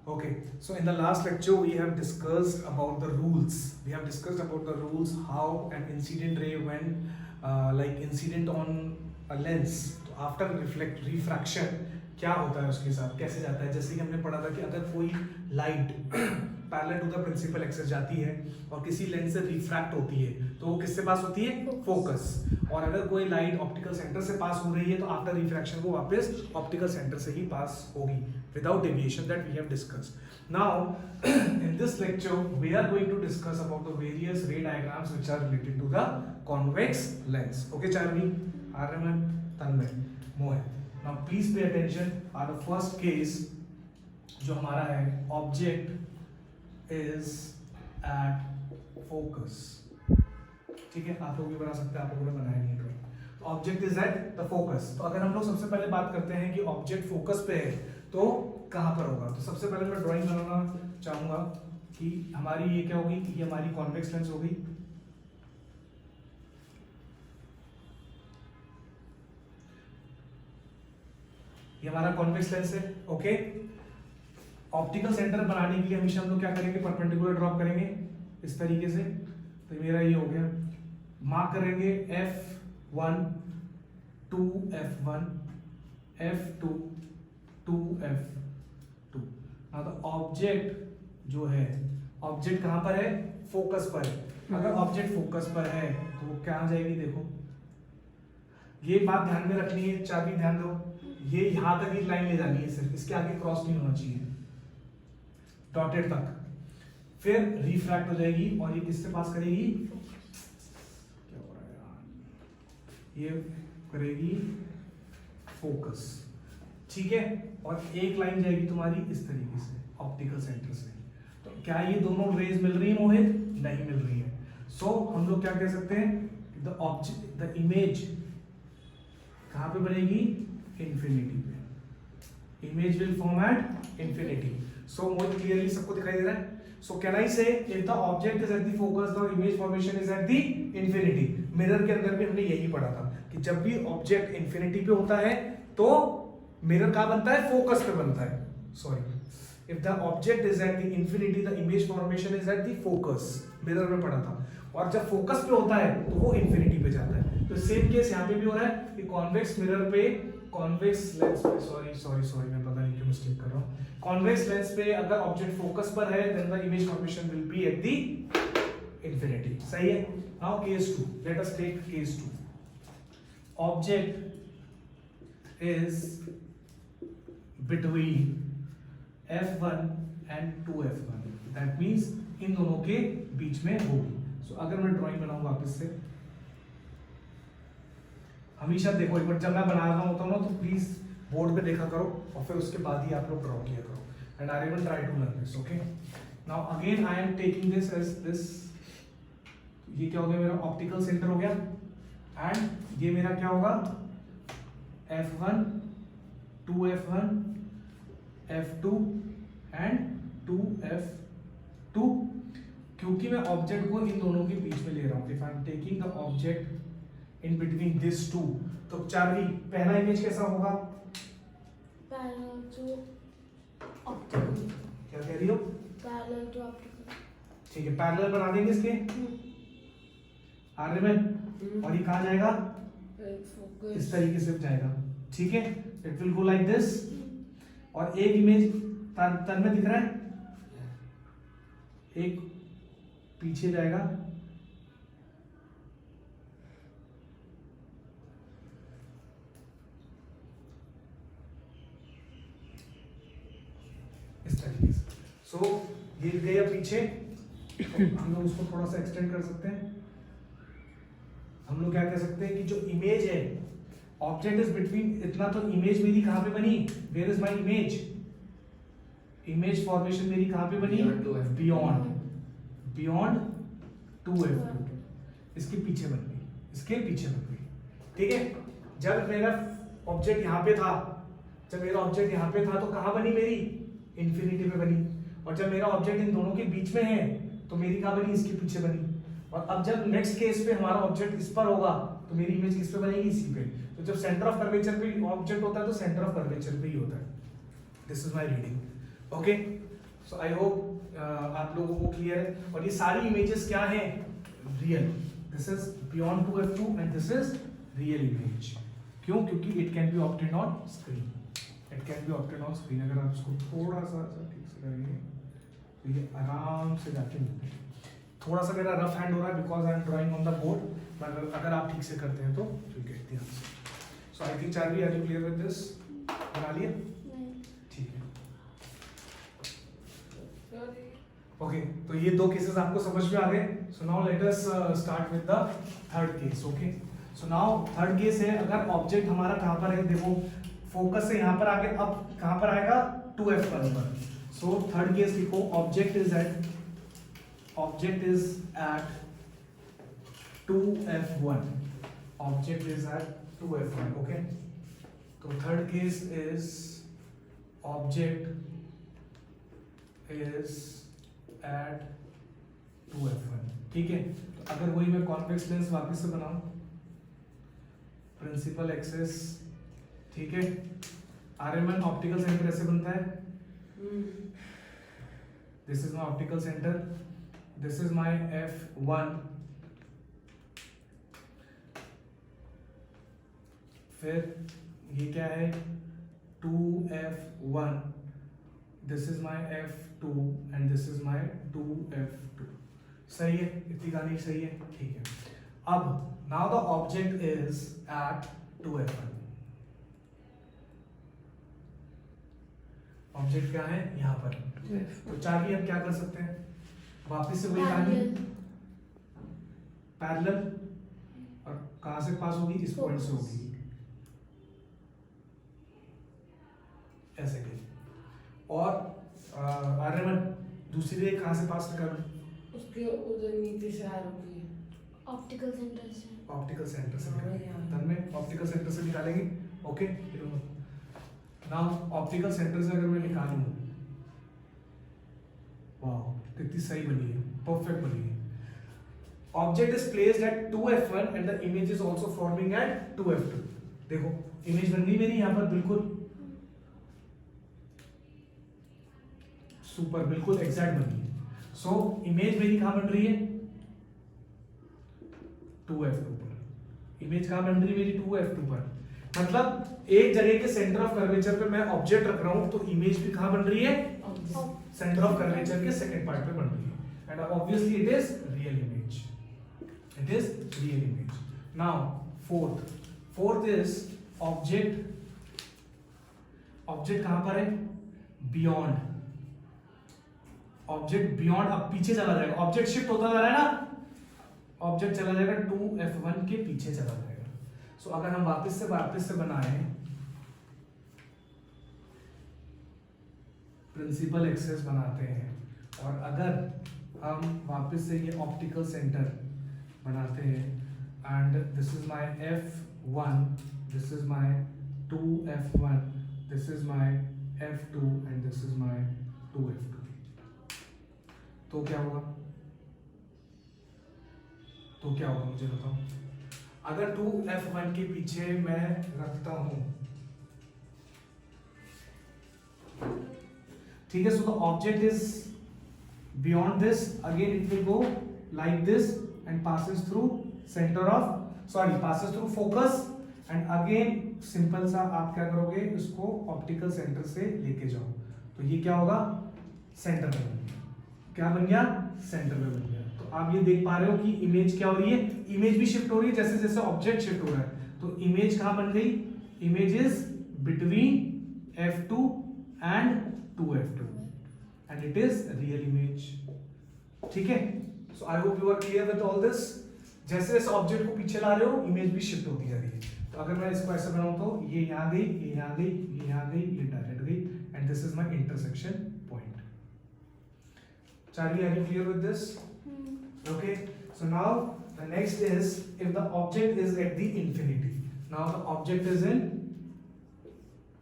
Okay, so in the last lecture we have discussed about the rules. We have discussed about the rules how an incident ray when like incident on a lens तो after refraction क्या होता है उसके साथ कैसे जाता है. जैसे कि हमने पढ़ा था कि अगर कोई light parallel to the principal axis जाती है और किसी लेंस से रिफ्रैक्ट होती है तो वो किससे पास होती है? फोकस. और अगर कोई लाइट ऑप्टिकल सेंटर से पास हो रही है तो आफ्टर रिफ्रैक्शन वो वापस ऑप्टिकल सेंटर से ही पास होगी without deviation that we have discussed. Now in this lecture we are going to discuss about the various ray diagrams which are related to the convex lens. Okay Charvi, Aryaman, Tanmay, Mohit. Now please pay attention. Our first case जो हमारा है object is at focus. ठीक है, आप लोग भी बना सकते हैं, आप लोगों ने बनाया नहीं ड्राइंग. तो object is at the focus. तो अगर हम लोग सबसे पहले बात करते हैं कि ऑब्जेक्ट फोकस पे है तो कहां पर होगा, तो सबसे पहले मैं ड्राइंग बनाना चाहूंगा कि हमारी ये क्या होगी, ये हमारी कॉन्वेक्स लेंस होगी. ये हमारा कॉन्वेक्स लेंस है. ओके, ऑप्टिकल सेंटर बनाने के लिए हमेशा हम लोग क्या करेंगे, परपेंडिकुलर ड्रॉप करेंगे इस तरीके से. तो मेरा ये हो गया, मार्क करेंगे F1 2 F1 F2 2 F2. now the object जो है, ऑब्जेक्ट कहां पर है? फोकस पर है. अगर ऑब्जेक्ट फोकस पर है तो वो क्या आ जाएगी, देखो ये बात ध्यान में रखनी है. चाबी ध्यान दो, ये यहां तक एक लाइन ले जानी है, सिर्फ इसके आगे क्रॉस नहीं होना चाहिए, डॉटेड तक. फिर रिफ्रैक्ट हो जाएगी और ये किससे पास करेगी, क्या हो रहा है यार, ये करेगी फोकस. ठीक है, और एक लाइन जाएगी तुम्हारी इस तरीके से ऑप्टिकल सेंटर से. तो क्या ये दोनों रेज मिल रही है मोहित? नहीं मिल रही है. सो हम लोग क्या कह सकते हैं, द ऑब्जेक्ट द इमेज कहां पे बनेगी? इंफिनिटी पे. Image will form at infinity. So Mohit clearly सबको दिखाई दे रहा है? So can I say if the object is at the focus, the image formation is at the infinity. Mirror के अंदर भी हमने यही पढ़ा था कि जब भी ऑब्जेक्ट इंफिनिटी पे होता है तो मिरर कहाँ बनता है? फोकस पे बनता है. Sorry, if the object is at the infinity, the image formation is at the focus. Mirror में पढ़ा था. और जब फोकस पे होता है तो वो इंफिनिटी पे जाता है. तो सेम केस यहाँ पे भी हो रहा है कि कॉन्वेक्स मिरर पे, कॉन्वेक्स लेंस पे, सॉरी मैं पता नहीं क्यों मिस्टेक कर रहा हूँ. कॉन्वेक्स लेंस पे अगर ऑब्जेक्ट फोकस पर है then the image formation will be at the infinity. सही है. Now case 2, let us take case 2. Object is between F1 and 2F1. That means इन दोनों के बीच में होगी. सो अगर मैं ड्राइंग बनाऊं वापस से, हमेशा देखो एक बार जब मैं बना रहा होता हूं ना तो प्लीज बोर्ड पे देखा करो और फिर उसके बाद ही आप लोग ड्रॉ किया करो. And I will try to learn this. Okay, now again I am taking this as this. ये क्या हो गया, मेरा ऑप्टिकल सेंटर हो गया. एंड ये मेरा क्या होगा, F1 2F1 F2 and 2F2. क्योंकि मैं ऑब्जेक्ट को इन दोनों के बीच में ले रहा हूं. If I am taking the object in between this two, तो चार्वी पहला इमेज कैसा होगा? Parallel to optical. क्या कह रही हो? Parallel to optical. ठीक है, पैरेलल बना देंगे इसके आर्यमन. और ये कहाँ जाएगा? फोकस. इस तरीके से जाएगा. ठीक है, it will go like this. और एक इमेज तन में दिख रहा है, एक पीछे जाएगा. इस तरीके से. सो ये गया पीछे. हम लोग उसको थोड़ा सा एक्सटेंड कर सकते हैं. हम लोग क्या कह सकते हैं कि जो इमेज है, ऑब्जेक्ट इज बिटवीन, इतना तो इमेज मेरी कहां पे बनी? Where is my image? Image formation मेरी कहां पे बनी? Beyond 2F2. इसके पीछे बन गई, इसके पीछे बन गई. ठीक है, जब मेरा ऑब्जेक्ट यहाँ पे था, जब मेरा ऑब्जेक्ट यहाँ पे था तो कहाँ बनी मेरी? इंफिनिटी पे बनी. और जब मेरा ऑब्जेक्ट इन दोनों के बीच में है तो मेरी कहाँ बनी? इसके पीछे बनी. और अब जब नेक्स्ट केस पे हमारा ऑब्जेक्ट इस पर होगा तो मेरी इमेज किस पे बनेगी? इसी पे. तो जब सेंटर ऑफ कर्वेचर पे ऑब्जेक्ट होता है तो सेंटर ऑफ कर्वेचर पे ही होता है. This is my reading. Okay, so I hope आप लोगों को क्लियर है। और ये सारी इमेजेस क्या हैं? Real. This is beyond 2f2 and this is real image. क्यों? क्योंकि it can be obtained on screen. It can be obtained on screen. अगर आप इसको थोड़ा सा ठीक से करेंगे तो ये आराम से जाके मिलते हैं। थोड़ा सा मेरा रफ हैंड हो रहा है because I am drawing on the board, पर अगर आप ठीक से करते हैं तो ठीक है, ध्यान से। So I think Charlie, are you clear with this? बना लिया? नहीं। ठीक है, ओके। तो ये दो केसेस आपको समझ में आ गए। So now let us start with the third case. Okay, so now third case है, अगर ऑब्जेक्ट हमारा कहां पर है, देखो फोकस से यहां पर आके अब कहां पर आएगा? 2f1 पर। सो थर्ड केस लिखो, object is at 2f1. Object is at 2f1. Okay, तो third case is object is at 2f1. ठीक है, तो अगर वही मैं कॉन्वेक्स लेंस वापस से बनाऊं, प्रिंसिपल एक्सिस, ठीक है, RMN ऑप्टिकल सेंटर ऐसे बनता है। This is my optical centre, this is my f1, फिर ये क्या है? 2f1, this is my f2 and this is my 2f2। सही है? इतनी कहानी सही है? ठीक है। अब now the object is at 2f1। Object क्या है यहां पर? तो चार्ली अब क्या कर सकते हैं? वापस से वही कहानी, पैरेलल, और कहां से पास होगी? इस पॉइंट से होगी, ऐसे कहीं। और RMN दूसरी रे कहां से पास कर? उसके उधर नीचे से आ रही है, ऑप्टिकल सेंटर से। ऑप्टिकल सेंटर से हाँ, निकालेंगे, यहाँ। तब में ऑप्टिकल सेंटर से निकालेंगे। ओके, नाउ ऑप्टिकल सेंटर से अगर मैं निकालूं, वाओ कितनी सही बनी है, परफेक्ट बनी है। Object is placed at 2f1 and the image is also forming at 2f2। देखो इमेज बन गई मेरी यहां पर, बिल्कुल सुपर, बिल्कुल एग्जैक्ट बनी है। सो इमेज मेरी कहां बन रही है? 2f2 पर। इमेज कहां बन रही है मेरी? 2f2 पर। मतलब एक जगह के सेंटर ऑफ कर्वेचर पे मैं ऑब्जेक्ट रख रहा हूं, तो इमेज भी कहां बन रही है? सेंटर ऑफ कर्वेचर के सेकंड पार्ट पे बन रही है, and obviously it is real image. It is real image. Now fourth is object कहां पर है? बियॉन्ड। ऑब्जेक्ट बियॉन्ड, अब पीछे चला जाएगा, ऑब्जेक्ट शिफ्ट होता जा रहा है ना, ऑब्जेक्ट चला जाएगा 2f1 के पीछे चला जाएगा। सो अगर हम वापस से बनाएं, प्रिंसिपल एक्सिस बनाते हैं, और अगर हम वापस से ये ऑप्टिकल सेंटर बनाते हैं, and this is my f1, this is my 2f1, this is my f2 and this is my 2f2, तो क्या होगा? मुझे बताओ। अगर 2f1 के पीछे मैं रखता हूं, ठीक है, so the object is beyond this, again it will go like this and passes through focus, and again simple सा आप क्या करोगे? इसको ऑप्टिकल सेंटर से लेके जाओ, तो ये क्या होगा? सेंटर में बन गया। क्या बन गया? सेंटर में बन गया। तो आप ये देख पा रहे हो कि इमेज क्या हो रही है? इमेज भी शिफ्ट हो रही है जैसे जैसे ऑब्जेक्ट शिफ्ट हो रहा है। तो इमेज कहां बन गई? Image is between f2 and 2f2 and it is real image. ठीक है, so I hope you are clear with all this. जैसे जैसे ऑब्जेक्ट को पीछे ला रहे हो, इमेज भी शिफ्ट होती जा रही है। तो अगर मैं इसको ऐसे बनाऊं तो ये यहां गई, ये यहां गई, ये यहां गई, ये डायरेक्ट गई, and this is my intersection point. Charlie, are you clear with this? Okay, so now the next is if the object is at the infinity. Now the object is in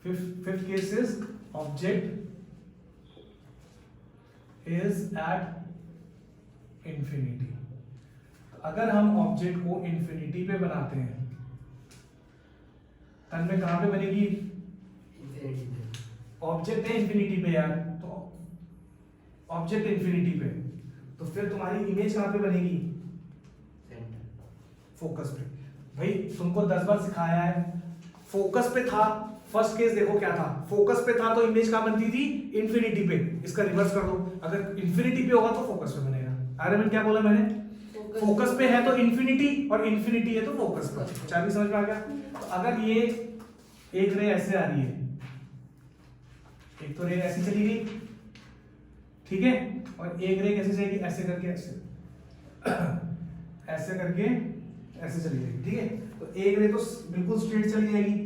fifth case is object is at infinity. अगर हम object को infinity पे बनाते हैं, तब में कहां पे बनेगी? ऑब्जेक्ट है इंफिनिटी पे यार, तो ऑब्जेक्ट इंफिनिटी पे, तो फिर तुम्हारी इमेज कहाँ पे बनेगी? फोकस पे। भाई तुमको 10 बार सिखाया है, फोकस पे था, फर्स्ट केस देखो क्या था, फोकस पे था तो इमेज कहाँ बनती थी? इंफिनिटी पे। इसका रिवर्स कर दो, अगर इंफिनिटी पे होगा तो फोकस पे बनेगा। आर्यमन क्या बोला मैंने? फोकस पे है तो इंफिनिटी, और इंफिनिटी है तो फोकस पर। चार भी समझ में आ गया? तो अगर ये एक रे ऐसे आ रही है, एक तो रे ऐसी चली गई, ठीक है, और एक रे कैसे जाएगी? ऐसे करके, ऐसे ऐसे करके ऐसे चली जाएगी, ठीक है। तो एक रे तो बिल्कुल स्ट्रेट चली जाएगी,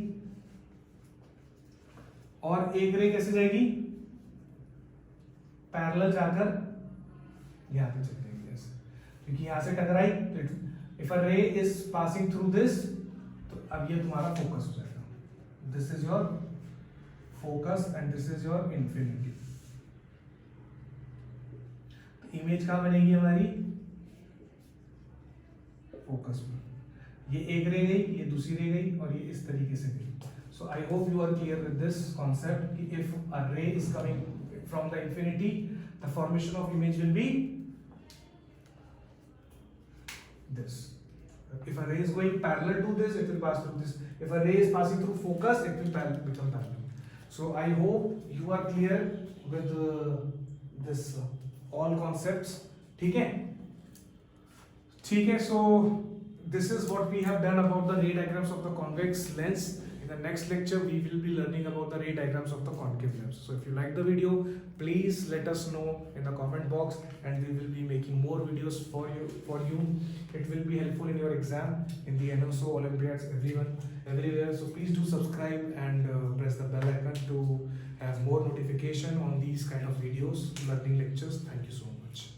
और एक रे कैसे जाएगी? पैरेलल जाकर यहां पे चली जाएगी ऐसे, क्योंकि यहां से टकराई। If a ray is passing through this, तो अब ये तुम्हारा फोकस हो जाएगा। This is your focus and this is your infinity. Image कहां बनेगी हमारी? फोकस में। ये एक रे गई, ये दूसरी रे गई, और ये इस तरीके से गई। So I hope you are clear with this concept कि if a ray is coming from the infinity, the formation of image will be this. If a ray is going parallel to this, it will pass through this. If a ray is passing through focus, it will become parallel. So I hope you are clear with this all concepts. ठीक है? ठीक है. So this is what we have done about the ray diagrams of the convex lens. In the next lecture, we will be learning about the ray diagrams of the concave lens. So if you like the video, please let us know in the comment box, and we will be making more videos for you. It will be helpful in your exam, in the NSO Olympiads, everywhere. So please do subscribe and press the bell icon to have more notification on these kind of videos, learning lectures. Thank you so much.